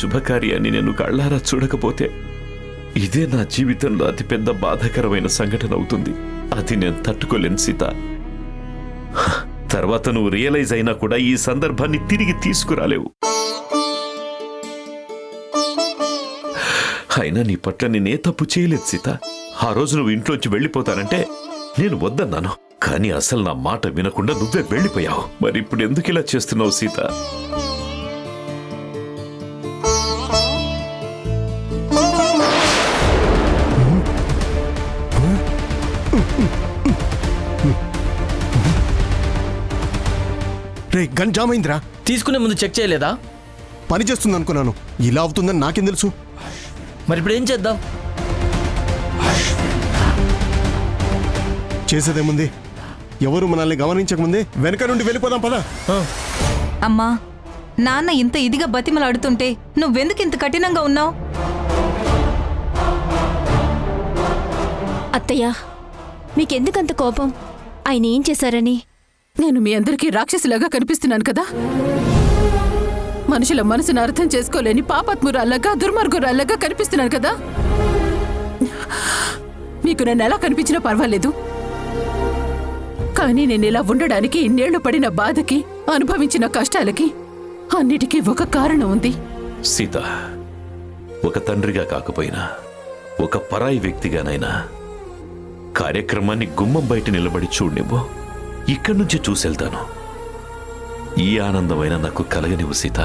శుభకార్యాన్ని నేను కళ్ళారా చూడకపోతే ఇదే నా జీవితంలో అతిపెద్ద బాధాకరమైన సంఘటన అవుతుంది. అది నేను తట్టుకోలేను సీత. తర్వాత నువ్వు రియలైజ్ అయినా కూడా ఈ సందర్భాన్ని తిరిగి తీసుకురాలేవు. అయినా నీ పట్ల నేనే తప్పు చేయలేదు సీత. ఆ రోజు నువ్వు ఇంట్లోంచి వెళ్ళిపోతానంటే నేను వద్దన్నాను, కానీ అసలు నా మాట వినకుండా నువ్వే వెళ్ళిపోయావు. మరి ఇప్పుడు ఎందుకు ఇలా చేస్తున్నావు సీత? రే గన్ జామ్ అయిందిరా. తీసుకునే ముందు చెక్ చేయలేదా? పని చేస్తుంది అనుకున్నాను, ఇలా అవుతుందని నాకేం తెలుసు. మరి ఇప్పుడు ఏం చేద్దాం? చేసేదేముంది, ఎవరు మనల్ని గమనించకముందే వెనక నుండి వెళ్ళిపోదాం పదా. అమ్మా, నాన్న ఇంత ఇదిగా బతిమలాడుతుంటే నువ్వెందుకు ఇంత కఠినంగా ఉన్నావు? అత్తయ్య, మీకెందుకంత కోపం? ఆయన ఏం చేశారని? నేను మీ అందరికీ రాక్షసులాగా కనిపిస్తున్నాను కదా? మనుషుల మనసును అర్థం చేసుకోలేని పాపాత్మురాల్లాగా, దుర్మార్గురాల్లాగా కనిపిస్తున్నాను కదా? మీకు నన్ను ఎలా కనిపించినా పర్వాలేదు, కానీ నేను ఇలా ఉండడానికి ఇన్నేళ్లు పడిన బాధకి, అనుభవించిన కష్టాలకి అన్నిటికీ ఒక కారణం ఉంది. సీత, ఒక తండ్రిగా కాకపోయినా ఒక పరాయి వ్యక్తిగానైనా కార్యక్రమాన్ని గుమ్మం బయట నిలబడి చూడనివ్వు. ఇక్కడి నుంచి చూసెళ్తాను. ఈ ఆనందమైన నాకు కలగనివ్వు సీత.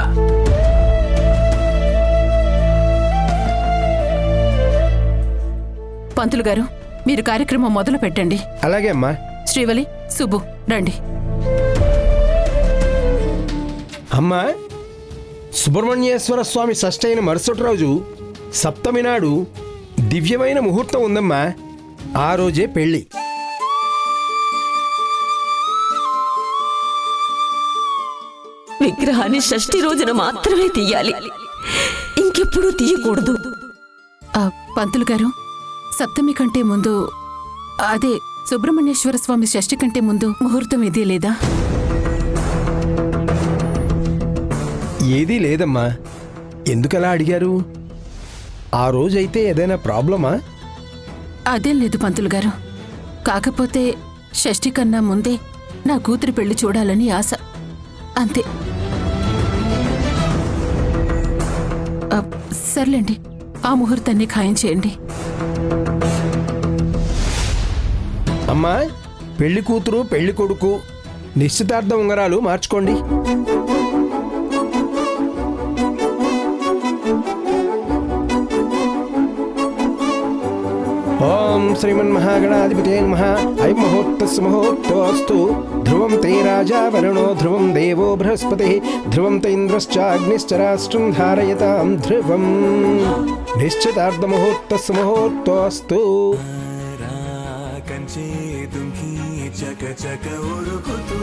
పంతులు గారు, మీరు కార్యక్రమం మొదలు పెట్టండి. అలాగే అమ్మా. శ్రీవలి, సుబ్బు, రండి. అమ్మా, సుబ్రహ్మణ్యేశ్వర స్వామి షష్ఠి అయిన మరుసటి రోజు సప్తమి నాడు దివ్యమైన ముహూర్తం ఉందమ్మా. ఆ రోజే పెళ్లి. విగ్రహాన్ని షష్ఠి రోజున మాత్రమే తీయాలి, ఇంకెప్పుడు తీయకూడదు. పంతులు గారు, సప్తమి కంటే ముందు, అదే సుబ్రహ్మణ్యేశ్వర స్వామి షష్ఠి కంటే ముందు ముహూర్తం ఏదీ లేదా? ఏదీ లేదమ్మా. ఎందుకలా అడిగారు? ఆ రోజైతే ఏదైనా ప్రాబ్లమా? అదేం లేదు పంతులు గారు. కాకపోతే షష్ఠి కన్నా ముందే నా కూతురి పెళ్లి చూడాలని ఆశ, అంతే. సర్లేండి, ఆ ముహూర్తాన్ని ఖాయం చేయండి. అమ్మా, పెళ్లి కూతురు పెళ్లి కొడుకు నిశ్చితార్థ ఉంగరాలు మార్చుకోండి. ఓం శ్రీమన్మహాగణాధిపతే నమః. ఐం ముహూర్తస్సు ముహూర్తోస్తు. ధ్రువం తే రాజా వరుణో ధ్రువం దేవో బృహస్పతిః ధ్రువం తే ఇంద్రశ్చాగ్నిశ్చ రాష్ట్రం ధారయతాం ధ్రువం. నిశ్చితార్థ ముహూర్తస్సు ముహూర్తోస్తు. చక చక ఉరుకుతూ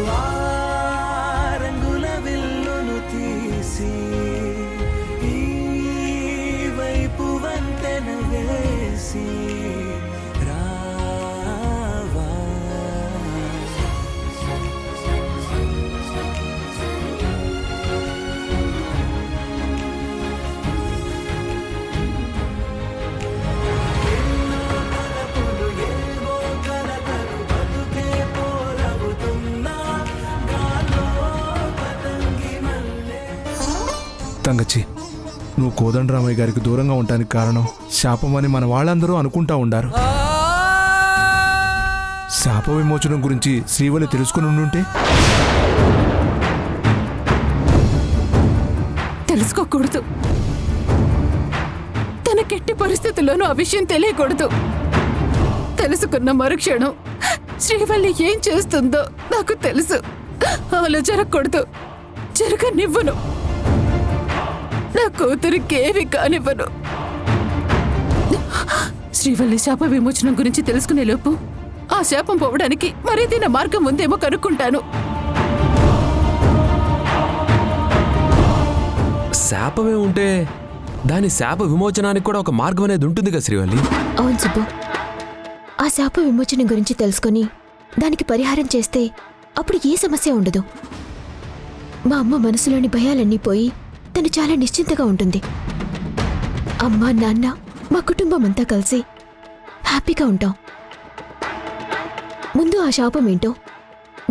రంగుల విల్లును తీసి ఈ వైపు వంతెన వేసి రావా. తంగచ్చి, నువ్వు కోదండరామయ్య గారికి దూరంగా ఉండటానికి కారణం శాపం అని మన వాళ్ళందరూ అనుకుంటా ఉండారు. శాప విమోచనం గురించి శ్రీవల్లి తెలుసుకుని ఉండుంటే? తెలుసుకోకూడదు. తనకెట్టి పరిస్థితుల్లోనూ ఆ విషయం తెలియకూడదు. తెలుసుకున్న మరుక్షణం శ్రీవల్లి ఏం చేస్తుందో నాకు తెలుసు. అలా జరగకూడదు, జరగనివ్వను. నా కూతురికేవి కానివ్వను. శ్రీవల్లి శాప విమోచనం గురించి తెలుసుకునే లోపు ఆ శాపం పోవడానికి మరేదైనా మార్గం ఉందేమో కనుక్కుంటాను. శాపమే ఉంటే దాని శాప విమోచనానికి కూడా ఒక మార్గం అనేది ఉంటుందిగా శ్రీవల్లి. అవును సుబ్బు, ఆ శాప విమోచనం గురించి తెలుసుకొని దానికి పరిహారం చేస్తే అప్పుడు ఏ సమస్య ఉండదు. మా అమ్మ మనసులోని భయాలన్నీ పోయి తను చాలా నిశ్చింతగా ఉంటుంది. అమ్మ నాన్న మా కుటుంబం అంతా కలిసి హ్యాపీగా ఉంటాం. ముందు ఆ శాపం ఏంటో,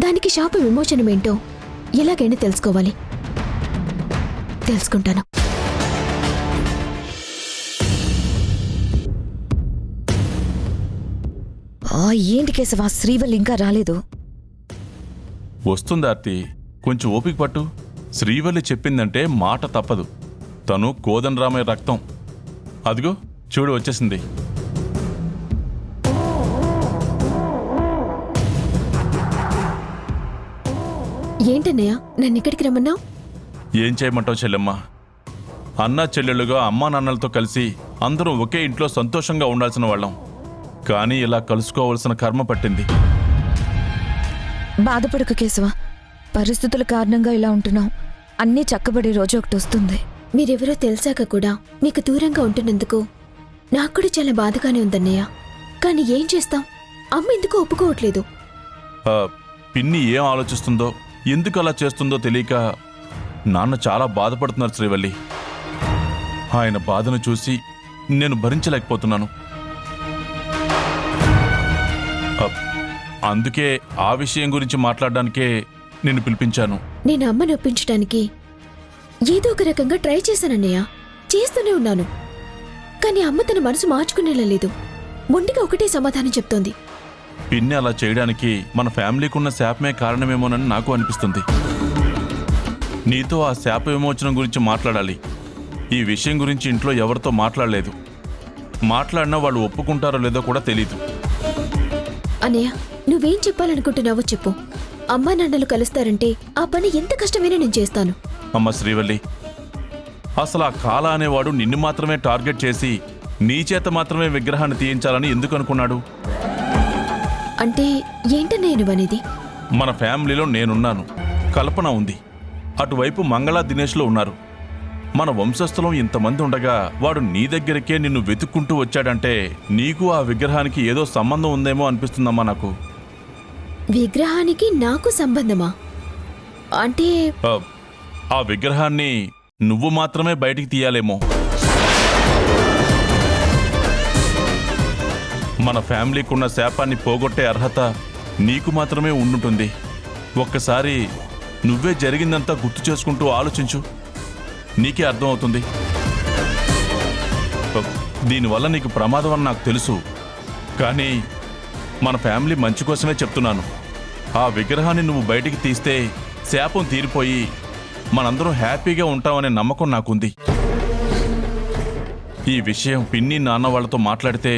దానికి శాప విమోచనమేంటో ఎలాగైనా తెలుసుకోవాలి. తెలుసుకుంటాను. ఏంటి కేశవ, శ్రీవల్లి ఇంకా రాలేదు? వస్తుంది ఆర్తి, కొంచెం ఓపిక పట్టు. శ్రీవల్లి చెప్పిందంటే మాట తప్పదు. తను కోదండరామయ్య రక్తం. అదిగో చూడు వచ్చేసింది. ఏంటన్నయ్య నన్ను ఇక్కడికి రమ్మన్నావు? ఏం చేయమంటావు చెల్లెమ్మ? అన్నా చెల్లెళ్ళుగా అమ్మా నాన్నలతో కలిసి అందరూ ఒకే ఇంట్లో సంతోషంగా ఉండాల్సిన వాళ్ళం. కానీ ఇలా కలుసుకోవాల్సిన కర్మ పట్టింది. బాధపడకు కేశవ, పరిస్థితుల కారణంగా ఇలా ఉంటున్నావు. అన్నీ చక్కబడే రోజు ఒకటి వస్తుంది. మీరెవరో తెలిసాక కూడా మీకు దూరంగా ఉంటున్నందుకు నాకు కూడా చాలా బాధగానే ఉందన్నయ్య. కానీ ఏం చేస్తాం, అమ్మ ఎందుకో ఒప్పుకోవట్లేదు. పిన్ని ఏం ఆలోచిస్తుందో, ఎందుకు అలా చేస్తుందో తెలియక నాన్న చాలా బాధపడుతున్నారు శ్రీవల్లి. ఆయన బాధను చూసి నేను భరించలేకపోతున్నాను. అందుకే ఆ విషయం గురించి మాట్లాడడానికే నిన్ను పిలిపించాను. నేను అమ్మను ఒప్పించడానికి ఏదో ఒక రకంగా ట్రై చేశానన్నయ్య, చేస్తూనే ఉన్నాను. కానీ అమ్మ తన మనసు మార్చుకునేలా లేదు. మొండిగా ఒకటే సమాధానం చెప్తోంది. పిన్ని అలా చేయడానికి మన ఫ్యామిలీకున్న శాపమే కారణమేమోనని నాకు అనిపిస్తుంది. నీతో ఆ శాప విమోచనం గురించి మాట్లాడాలి. ఈ విషయం గురించి ఇంట్లో ఎవరితో మాట్లాడలేదు. మాట్లాడినా వాళ్ళు ఒప్పుకుంటారో లేదో కూడా తెలీదు. అన్నయ్య, నువ్వేం చెప్పాలనుకుంటున్నావో చెప్పు. అమ్మా నాన్నలు కలుస్తారంటే ఆ పని ఎంత కష్టమైనా నేను చేస్తాను. అమ్మ శ్రీవల్లి, అసలు ఆ కాల అనేవాడు నిన్ను మాత్రమే టార్గెట్ చేసి నీ చేత మాత్రమే విగ్రహాన్ని తీయించాలని ఎందుకు అనుకున్నాడు? అంటే ఏంటన్నయ్య నువ్వనేది? మన ఫ్యామిలీలో నేనున్నాను, కల్పన ఉంది, అటువైపు మంగళ దినేష్లో ఉన్నారు. మన వంశస్థలం ఇంతమంది ఉండగా వాడు నీ దగ్గరికే నిన్ను వెతుక్కుంటూ వచ్చాడంటే నీకు ఆ విగ్రహానికి ఏదో సంబంధం ఉందేమో అనిపిస్తుందమ్మా నాకు. విగ్రహానికి నాకు సంబంధమా? అంటే ఆ విగ్రహాన్ని నువ్వు మాత్రమే బయటికి తీయాలేమో. మన ఫ్యామిలీకున్న శాపాన్ని పోగొట్టే అర్హత నీకు మాత్రమే ఉండుంటుంది. ఒక్కసారి నువ్వే జరిగిందంతా గుర్తు చేసుకుంటూ ఆలోచించు, నీకే అర్థమవుతుంది. దీనివల్ల నీకు ప్రమాదం అని నాకు తెలుసు, కానీ మన ఫ్యామిలీ మంచి కోసమే చెప్తున్నాను. ఆ విగ్రహాన్ని నువ్వు బయటికి తీస్తే శాపం తీరిపోయి మనందరం హ్యాపీగా ఉంటామనే నమ్మకం నాకుంది. ఈ విషయం పిన్ని నాన్న వాళ్ళతో మాట్లాడితే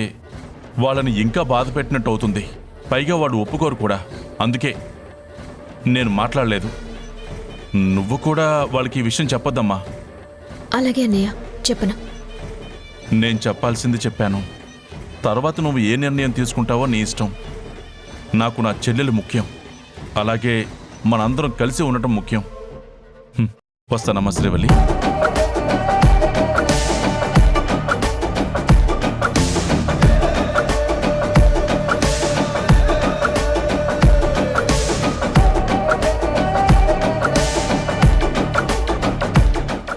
వాళ్ళని ఇంకా బాధ పెట్టినట్టు అవుతుంది. పైగా వాడు ఒప్పుకోరు కూడా. అందుకే నేను మాట్లాడలేదు. నువ్వు కూడా వాళ్ళకి ఈ విషయం చెప్పొద్దమ్మా. అలాగే అన్నయ్య, చెప్పను. నేను చెప్పాల్సింది చెప్పాను. తర్వాత నువ్వు ఏ నిర్ణయం తీసుకుంటావో నీ ఇష్టం. నాకు నా చెల్లెలు ముఖ్యం, అలాగే మనందరం కలిసి ఉండటం ముఖ్యం. వస్తానమ్మా శ్రీవల్లి.